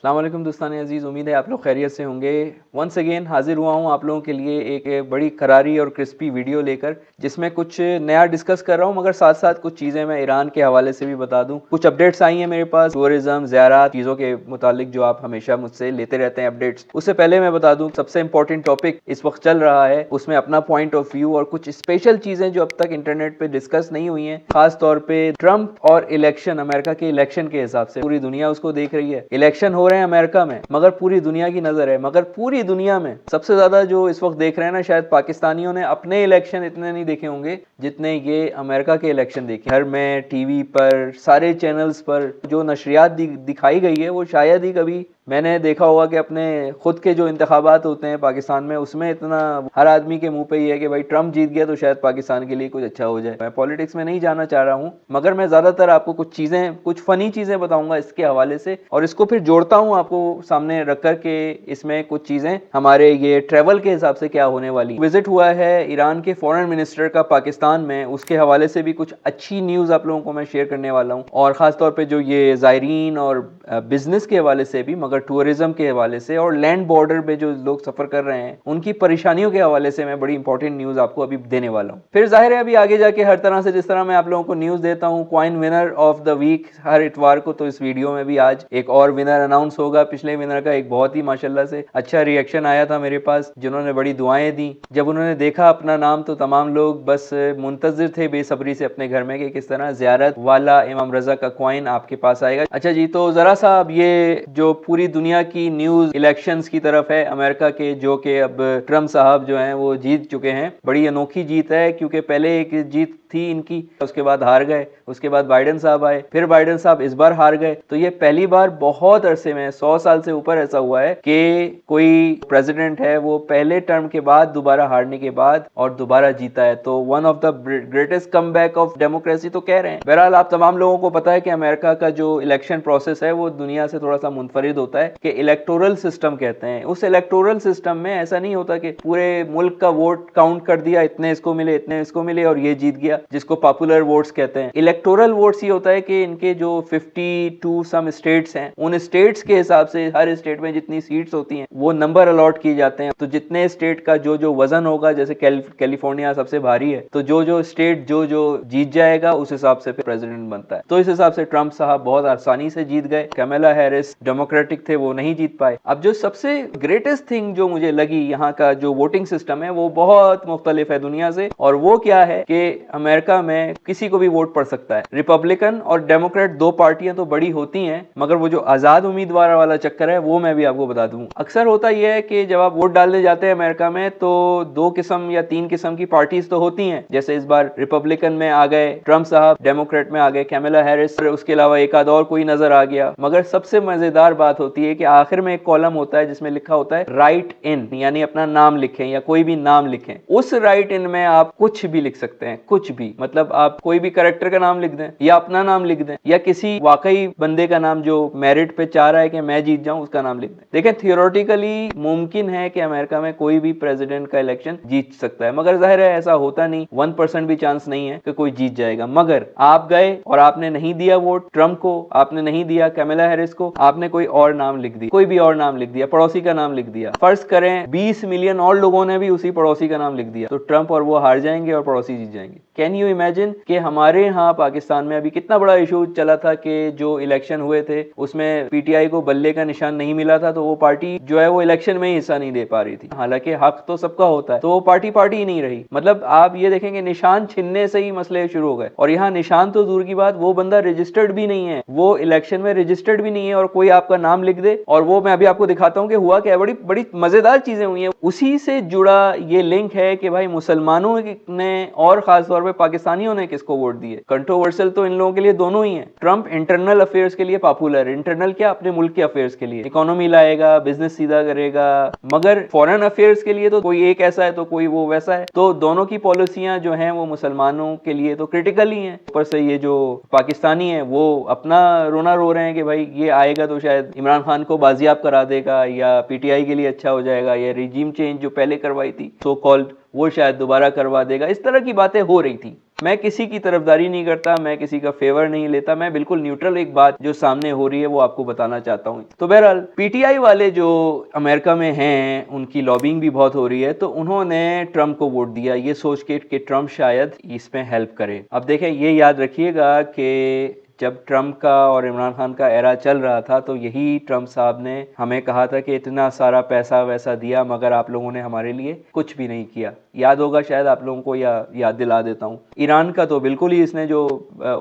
अस्सलाम वालेकुम दोस्तान अजीज़, उम्मीद है आप लोग खैरियत से होंगे। वंस अगेन हाजिर हुआ हूँ आप लोगों के लिए एक बड़ी करारी और क्रिस्पी वीडियो लेकर, जिसमें कुछ नया डिस्कस कर रहा हूँ, मगर साथ साथ कुछ चीज़ें मैं ईरान के हवाले से भी बता दूँ। कुछ अपडेट्स आई हैं मेरे पास टूरिज़्म ज़ियारत चीज़ों के मुतालिक, जो आप हमेशा मुझसे लेते रहते हैं अपडेट्स। उससे पहले मैं बता दूँ, सबसे इंपॉर्टेंट टॉपिक इस वक्त चल रहा है, उसमें अपना पॉइंट ऑफ व्यू और कुछ स्पेशल चीज़ें जो अब तक इंटरनेट पर डिस्कस नहीं हुई हैं, खास तौर पर ट्रंप और इलेक्शन, अमेरिका के इलेक्शन के हिसाब से पूरी दुनिया उसको देख रही है। इलेक्शन हो रहे हैं अमेरिका में, मगर पूरी दुनिया की नजर है। मगर पूरी दुनिया में सबसे ज्यादा जो इस वक्त देख रहे हैं ना, शायद पाकिस्तानियों ने अपने इलेक्शन इतने नहीं देखे होंगे जितने ये अमेरिका के इलेक्शन देखे। घर में, टीवी पर, सारे चैनल्स पर जो नशरियात दिखाई गई है, वो शायद ही कभी मैंने देखा होगा कि अपने खुद के जो इंतखाबात होते हैं पाकिस्तान में, उसमें इतना हर आदमी के मुंह पे ही है कि भाई ट्रंप जीत गया तो शायद पाकिस्तान के लिए कुछ अच्छा हो जाए। मैं पॉलिटिक्स में नहीं जाना चाह रहा हूं, मगर मैं ज्यादातर आपको कुछ चीजें, कुछ फनी चीजें बताऊंगा इसके हवाले से, और इसको फिर जोड़ता हूं आपको सामने रख कर के इसमें कुछ चीजें हमारे ये ट्रेवल के हिसाब से क्या होने वाली। विजिट हुआ है ईरान के फॉरेन मिनिस्टर का पाकिस्तान में, उसके हवाले से भी कुछ अच्छी न्यूज आप लोगों को मैं शेयर करने वाला हूं, और खासतौर पर जो ये जायरीन और बिजनेस के हवाले से भी, मगर टूरिज्म के हवाले से और लैंड बॉर्डर पे जो लोग सफर कर रहे हैं उनकी परेशानियों के हवाले से मैं बड़ी इंपॉर्टेंट न्यूज आपको अभी देने वाला हूं। फिर जाहिर है अभी आगे जाके हर तरह से, जिस तरह मैं आप लोगों को न्यूज देता हूं coin winner of the week हर इतवार को, तो इस वीडियो में भी आज एक और विनर अनाउंस होगा। पिछले विनर का एक बहुत ही माशाल्लाह से अच्छा रिएक्शन आया था मेरे पास, जिन्होंने बड़ी दुआएं दी। जब उन्होंने देखा अपना नाम तो तमाम लोग बस मुंतजिर थे बेसब्री से अपने घर में कि किस तरह ज़ियारत वाला इमाम रजा का कॉइन आपके पास आएगा। अच्छा जी, तो जरा सा अब ये जो पूरी दुनिया की न्यूज इलेक्शंस की तरफ है अमेरिका के, जो कि अब ट्रम्प साहब जो हैं वो जीत चुके हैं। बड़ी अनोखी जीत है, क्योंकि पहले एक जीत थी इनकी, उसके बाद हार गए, उसके बाद बाइडेन साहब आए, फिर बाइडेन साहब इस बार हार गए। तो ये पहली बार बहुत अरसे में, 100 साल से ऊपर ऐसा हुआ है कि कोई प्रेसिडेंट है वो पहले टर्म के बाद दोबारा हारने के बाद और दोबारा जीता है। तो one of the greatest comeback of democracy तो कह रहे हैं। बहरहाल आप तमाम लोगों को पता है कि अमेरिका का जो इलेक्शन प्रोसेस है वो दुनिया से थोड़ा सा मुनफरिद होता है, कि इलेक्टोरल सिस्टम कहते हैं। उस इलेक्टोरल सिस्टम में ऐसा नहीं होता कि पूरे मुल्क का वोट काउंट कर दिया, इतने इसको मिले, इतने इसको मिले और ये जीत गया, जिसको पॉपुलर वोट्स कहते हैं। इलेक्टोरल वोट्स ये होता है कि इनके जो 52 सम स्टेट्स हैं, उन स्टेट्स के हिसाब से हर स्टेट में जितनी सीट्स होती हैं वो नंबर अलॉट किए जाते हैं। तो जितने स्टेट का जो जो वजन होगा, जैसे कैलिफोर्निया सबसे भारी है, तो जो जो स्टेट जो जो जीत जाएगा उस हिसाब से फिर प्रेसिडेंट बनता है। तो इस हिसाब से ट्रंप साहब बहुत आसानी से जीत गए। कैमला हैरिस डेमोक्रेटिक थे, वो नहीं जीत पाए। अब जो सबसे ग्रेटेस्ट थिंग जो मुझे लगी, यहाँ का जो वोटिंग सिस्टम है वो बहुत मुख्तलिफ है दुनिया से, और वो क्या है कि अमेरिका में किसी को भी वोट पड़ सकता है। रिपब्लिकन और डेमोक्रेट दो पार्टियां तो बड़ी होती हैं, मगर वो जो आजाद उम्मीदवार वाला चक्कर है वो मैं भी आपको बता दूं। अक्सर होता यह है कि जब आप वोट डालने जाते हैं अमेरिका में, तो 2 किस्म या 3 किस्म की पार्टीज तो होती हैं। जैसे इस बार रिपब्लिकन में आ गए ट्रंप साहब, डेमोक्रेट में आ गए कैमला हैरिस, उसके अलावा एक आध और कोई नजर आ गया। मगर सबसे मजेदार बात होती है कि आखिर में एक कॉलम होता है जिसमें लिखा होता है राइट इन, यानी अपना नाम लिखें या कोई भी नाम लिखें। उस राइट इन में आप कुछ भी लिख सकते हैं, कुछ भी, मतलब आप कोई भी कैरेक्टर का नाम लिख दें या अपना नाम लिख दें या किसी वाकई बंदे का नाम जो मेरिट पे चाह रहा है कि मैं जीत जाऊं उसका नाम लिख दें। देखें, थियोरेटिकली मुमकिन है कि अमेरिका में कोई भी प्रेसिडेंट का इलेक्शन जीत सकता है, मगर जाहिर है ऐसा होता नहीं। 1% भी चांस नहीं है कि कोई जीत जाएगा। मगर आप गए और आपने नहीं दिया वोट ट्रंप को, आपने नहीं दिया कैमला हैरिस को, आपने कोई और नाम लिख दिया, कोई भी और नाम लिख दिया, पड़ोसी का नाम लिख दिया। फर्ज करें 20 मिलियन और लोगों ने भी उसी पड़ोसी का नाम लिख दिया, तो ट्रंप और वो हार जाएंगे और पड़ोसी जीत जाएंगे। कैन यू इमेजिन कि हमारे यहाँ पाकिस्तान में अभी कितना बड़ा इशू चला था कि जो इलेक्शन हुए थे उसमें पीटीआई को बल्ले का निशान नहीं मिला था, तो वो पार्टी जो है वो इलेक्शन में ही हिस्सा नहीं दे पा रही थी। हालांकि हक तो सबका होता है, तो वो पार्टी ही नहीं रही। मतलब आप ये देखेंगे निशान छीनने से ही मसले शुरू हो गए। और यहाँ निशान तो दूर की बात, वो बंदा रजिस्टर्ड भी नहीं है, वो इलेक्शन में रजिस्टर्ड भी नहीं है, और कोई आपका नाम लिख दे। और वो मैं अभी आपको दिखाता हूँ कि हुआ क्या। बड़ी बड़ी मजेदार चीजें हुई हैं। उसी से जुड़ा ये लिंक है कि भाई मुसलमानों ने और खासतौर पर पाकिस्तानियों ने किसको वोट दिए। कंट्रोवर्शियल तो इन लोगों के लिए दोनों ही हैं। ट्रंप इंटरनल अफेयर्स के लिए पॉपुलर, इंटरनल क्या, अपने मुल्क के अफेयर्स के लिए, इकोनॉमी लाएगा, बिजनेस सीधा करेगा। मगर फॉरेन अफेयर्स के लिए तो कोई एक ऐसा है तो कोई वो वैसा है। तो दोनों की पॉलिसियां जो हैं वो मुसलमानों के लिए तो क्रिटिकल ही हैं। ऊपर से ये जो पाकिस्तानी है वो अपना रोना रो रहे हैं कि भाई ये आएगा तो शायद इमरान खान को बाजियाब करा देगा, या पीटीआई के लिए अच्छा हो जाएगा, या रिजीम चेंज जो पहले करवाई थी सो कॉल्ड वो शायद दोबारा करवा देगा। इस तरह की बातें हो रही थी। मैं किसी की तरफदारी नहीं करता, मैं किसी का फेवर नहीं लेता, मैं बिल्कुल न्यूट्रल एक बात जो सामने हो रही है वो आपको बताना चाहता हूँ। तो बहरहाल पीटीआई वाले जो अमेरिका में हैं उनकी लॉबिंग भी बहुत हो रही है, तो उन्होंने ट्रंप को वोट दिया ये सोच के कि ट्रंप शायद इसमें हेल्प करे। अब देखें, ये याद रखिएगा कि जब ट्रंप का और इमरान खान का एरा चल रहा था तो यही ट्रंप साहब ने हमें कहा था कि इतना सारा पैसा वैसा दिया मगर आप लोगों ने हमारे लिए कुछ भी नहीं किया। याद होगा शायद आप लोगों को, या याद दिला देता हूँ। ईरान का तो बिल्कुल ही इसने जो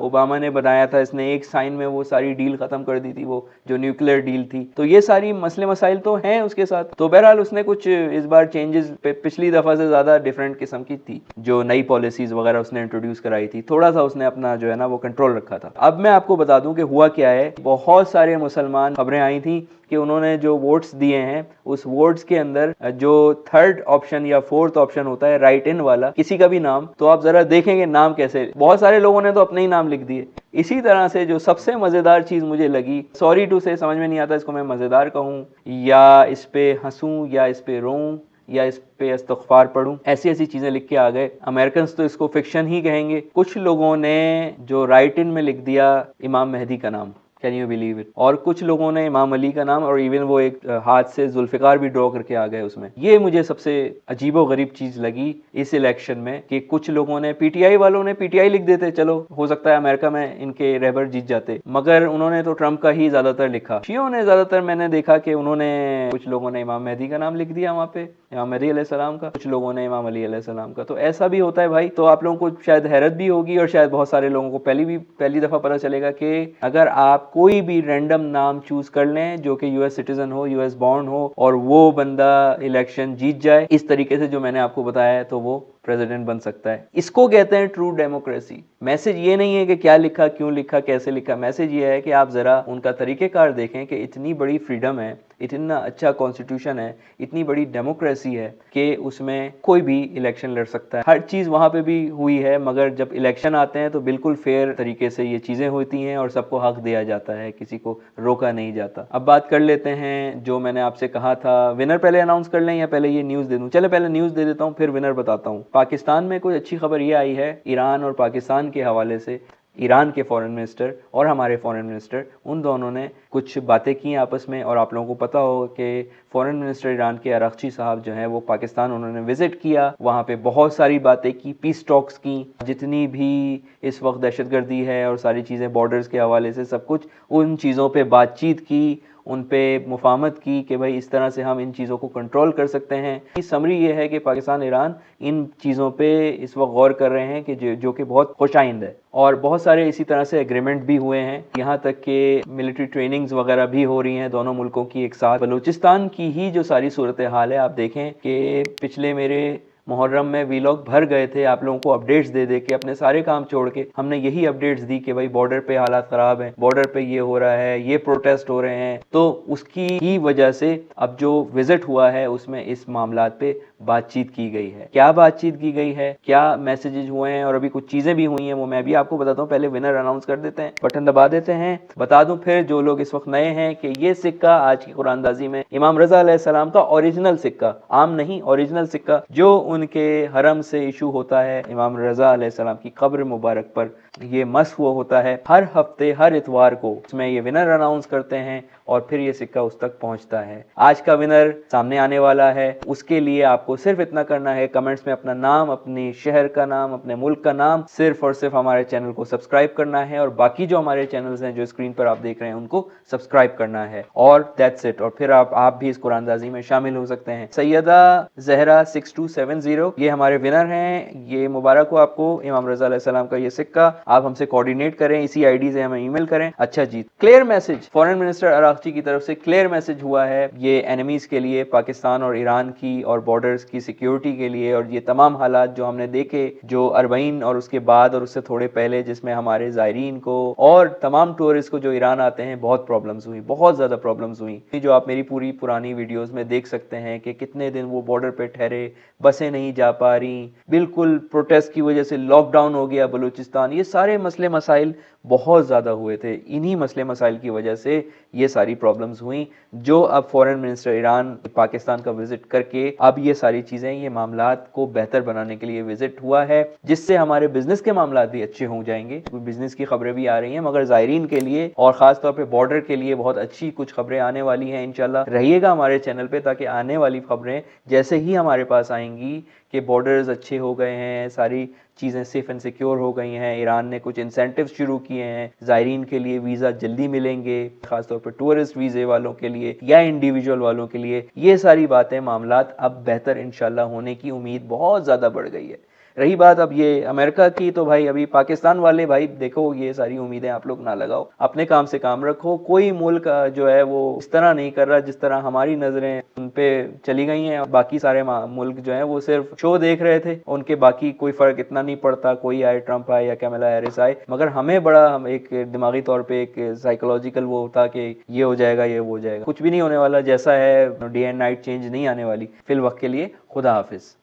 ओबामा ने बनाया था, इसने एक साइन में वो सारी डील खत्म कर दी थी, वो जो न्यूक्लियर डील थी। तो ये सारी मसले मसाइल तो हैं उसके साथ। तो बहरहाल उसने कुछ इस बार चेंजेस पिछली दफा से ज्यादा डिफरेंट किस्म की थी, जो नई पॉलिसीज वगैरह उसने इंट्रोड्यूस कराई थी। थोड़ा सा उसने अपना जो है ना वो कंट्रोल रखा था। अब मैं आपको बता दूं कि हुआ क्या है। बहुत सारे मुसलमान खबरें आई थी कि उन्होंने जो वोट्स दिए हैं उस वोट्स के अंदर जो थर्ड ऑप्शन या फोर्थ ऑप्शन होता है राइट इन वाला, किसी का भी नाम, तो आप जरा देखेंगे नाम कैसे, बहुत सारे लोगों ने तो अपने ही नाम लिख दिए। इसी तरह से जो सबसे मजेदार चीज मुझे लगी, सॉरी टू से, समझ में नहीं आता इसको मैं मजेदार कहूं या इस पे हंसूं या इस पे रोऊं या इस पे इस्तग़फ़ार पढ़ूं, ऐसी ऐसी चीजें लिख के आ गए। अमेरिकन तो इसको फिक्शन ही कहेंगे। कुछ लोगों ने जो राइट इन में लिख दिया इमाम मेहदी का नाम, कैन यू बिलीव इट, और कुछ लोगों ने इमाम अली का नाम, और इवन वो एक हाथ से जुल्फ़िकार भी ड्रॉ करके आ गए उसमें। ये मुझे सबसे अजीबो गरीब चीज लगी इस इलेक्शन में कि कुछ लोगों ने, पीटीआई वालों ने पीटीआई लिख देते, चलो हो सकता है अमेरिका में इनके रहबर जीत जाते, मगर उन्होंने तो ट्रंप का ही ज्यादातर लिखा। शियों ने ज्यादातर मैंने देखा कि उन्होंने, कुछ लोगों ने इमाम मेहदी का नाम लिख दिया वहां पे, इमाम मेहदी अलैहिस्सलाम का, कुछ लोगों ने इमाम अली अलैहिस्सलाम का। तो ऐसा भी होता है भाई। तो आप लोगों को शायद हैरत भी होगी और शायद बहुत सारे लोगों को पहली दफा पता चलेगा कि अगर आप कोई भी रैंडम नाम चूज कर लें जो कि यूएस सिटीजन हो, यूएस बॉर्न हो, और वो बंदा इलेक्शन जीत जाए इस तरीके से जो मैंने आपको बताया है, तो वो प्रेसिडेंट बन सकता है। इसको कहते हैं ट्रू डेमोक्रेसी। मैसेज ये नहीं है कि क्या लिखा, क्यों लिखा, कैसे लिखा। मैसेज ये है कि आप जरा उनका तरीकेकार देखें कि इतनी बड़ी फ्रीडम है, इतना अच्छा कॉन्स्टिट्यूशन है, इतनी बड़ी डेमोक्रेसी है कि उसमें कोई भी इलेक्शन लड़ सकता है। हर चीज वहां पे भी हुई है, मगर जब इलेक्शन आते हैं तो बिल्कुल फेयर तरीके से ये चीजें होती हैं और सबको हक दिया जाता है, किसी को रोका नहीं जाता। अब बात कर लेते हैं जो मैंने आपसे कहा था, विनर पहले अनाउंस कर लें या पहले ये न्यूज दे दूं? चले पहले न्यूज दे देता हूं, फिर विनर बताता हूं। पाकिस्तान में कोई अच्छी खबर ये आई है ईरान और पाकिस्तान के हवाले से। ईरान के फॉरेन मिनिस्टर और हमारे फॉरेन मिनिस्टर, उन दोनों ने कुछ बातें की आपस में, और आप लोगों को पता हो कि फॉरेन मिनिस्टर ईरान के अरागची साहब जो हैं वो पाकिस्तान उन्होंने विजिट किया, वहाँ पे बहुत सारी बातें की, पीस टॉक्स की, जितनी भी इस वक्त दहशतगर्दी है और सारी चीज़ें बॉर्डर्स के हवाले से सब कुछ, उन चीज़ों पे बातचीत की, उन पे मुफाहमत की कि भाई इस तरह से हम इन चीज़ों को कंट्रोल कर सकते हैं। समरी ये है कि पाकिस्तान ईरान इन चीज़ों पे इस वक्त गौर कर रहे हैं कि जो कि बहुत खुशाइंद है, और बहुत सारे इसी तरह से एग्रीमेंट भी हुए हैं, यहाँ तक कि मिलिट्री ट्रेनिंग्स वगैरह भी हो रही हैं दोनों मुल्कों की एक साथ। बलूचिस्तान की ही जो सारी सूरत हाल है, आप देखें कि पिछले मेरे मुहर्रम में वीलॉग भर गए थे आप लोगों को अपडेट्स दे दे के, अपने सारे काम छोड़ के हमने यही अपडेट्स दी कि भाई बॉर्डर पे हालात खराब हैं, बॉर्डर पे ये हो रहा है, ये प्रोटेस्ट हो रहे हैं। तो उसकी ही वजह से अब जो विजिट हुआ है उसमें इस मामलात पे बातचीत की गई है। क्या बातचीत की गई है, क्या मैसेजेस हुए हैं, और अभी कुछ चीजें भी हुई हैं, वो मैं भी आपको बताता हूँ। पहले विनर अनाउंस कर देते हैं, बटन दबा देते हैं। बता दूं फिर जो लोग इस वक्त नए हैं कि ये सिक्का आज की कुरानदाजी में इमाम रजा अलैहिस्सलाम का ओरिजिनल सिक्का, आम नहीं, ओरिजिनल सिक्का जो उनके हरम से इशू होता है इमाम रजा अलैहिस्सलाम की कब्र मुबारक पर, ये मस हुआ होता है हर हफ्ते हर इतवार को। इसमें ये विनर अनाउंस करते हैं और फिर ये सिक्का उस तक पहुंचता है। आज का विनर सामने आने वाला है, उसके लिए आपको सिर्फ इतना करना है, कमेंट्स में अपना नाम, अपनी शहर का नाम, अपने मुल्क का नाम, सिर्फ और सिर्फ हमारे चैनल को सब्सक्राइब करना है, और बाकी जो हमारे चैनल्स हैं जो स्क्रीन पर आप देख रहे हैं उनको सब्सक्राइब करना है, और दैट्स इट। और फिर आप भी इस कुरानदाजी में शामिल हो सकते हैं। सैयदा जहरा 6270 ये हमारे विनर हैं। ये मुबारक हो आपको, इमाम रजा अलैहिस्सलाम का ये सिक्का। आप हमसे कोऑर्डिनेट करें, इसी आईडी से हमें ईमेल करें। अच्छा जी, clear message foreign minister Araghchi की तरफ से क्लियर मैसेज हुआ है ये एनिमीज के लिए, पाकिस्तान और ईरान की और बॉर्डर्स की सिक्योरिटी के लिए, और ये तमाम हालात जो हमने देखे, जो अरबईन और उसके बाद और उससे थोड़े पहले, जिसमें हमारे ज़ायरीन को और तमाम टूरिस्ट को जो ईरान आते हैं बहुत प्रॉब्लम्स हुई, बहुत ज़्यादा प्रॉब्लम्स हुई, जो आप मेरी पूरी पुरानी वीडियोज़ में देख सकते हैं कि कितने दिन वो बॉर्डर पे ठहरे, बसें नहीं जा पा रही, बिल्कुल प्रोटेस्ट की वजह से लॉकडाउन हो गया बलूचिस्तान। ये सारे मसले मसाइल बहुत ज़्यादा हुए थे। इन्हीं मसले मसाइल की वजह से ये सारी प्रॉब्लम्स हुई, जो अब फॉरेन मिनिस्टर ईरान पाकिस्तान का विजिट करके अब ये सारी चीज़ें, ये मामलात को बेहतर बनाने के लिए विजिट हुआ है, जिससे हमारे बिजनेस के मामलात भी अच्छे हो जाएंगे। बिजनेस की खबरें भी आ रही हैं, मगर ज़ायरीन के लिए और ख़ास तौर पे बॉर्डर के लिए बहुत अच्छी कुछ खबरें आने वाली हैं इंशाल्लाह। रहिएगा हमारे चैनल पे, ताकि आने वाली खबरें जैसे ही हमारे पास आएंगी कि बॉर्डर्स अच्छे हो गए हैं, सारी चीज़ें सेफ एंड सिक्योर हो गई हैं, ईरान ने कुछ इंसेंटिव शुरू किए हैं, ज़ायरीन के लिए वीज़ा जल्दी मिलेंगे, खासतौर पर टूरिस्ट वीज़े वालों के लिए या इंडिविजुअल वालों के लिए, ये सारी बातें मामलात अब बेहतर इंशाल्लाह होने की उम्मीद बहुत ज़्यादा बढ़ गई है। रही बात अब ये अमेरिका की, तो भाई अभी पाकिस्तान वाले भाई देखो, ये सारी उम्मीदें आप लोग ना लगाओ, अपने काम से काम रखो। कोई मुल्क जो है वो इस तरह नहीं कर रहा जिस तरह हमारी नजरें उन पे चली गई हैं। बाकी सारे मुल्क जो हैं वो सिर्फ शो देख रहे थे, उनके बाकी कोई फर्क इतना नहीं पड़ता, कोई आए ट्रंप आए या कैमला हैरिस आए, मगर हमें बड़ा, हम एक दिमागी तौर पे एक साइकोलॉजिकल वो होता कि ये हो जाएगा, ये वो हो जाएगा। कुछ भी नहीं होने वाला, जैसा है डे एंड नाइट चेंज नहीं आने वाली। फिल वक्त के लिए खुदा हाफिज।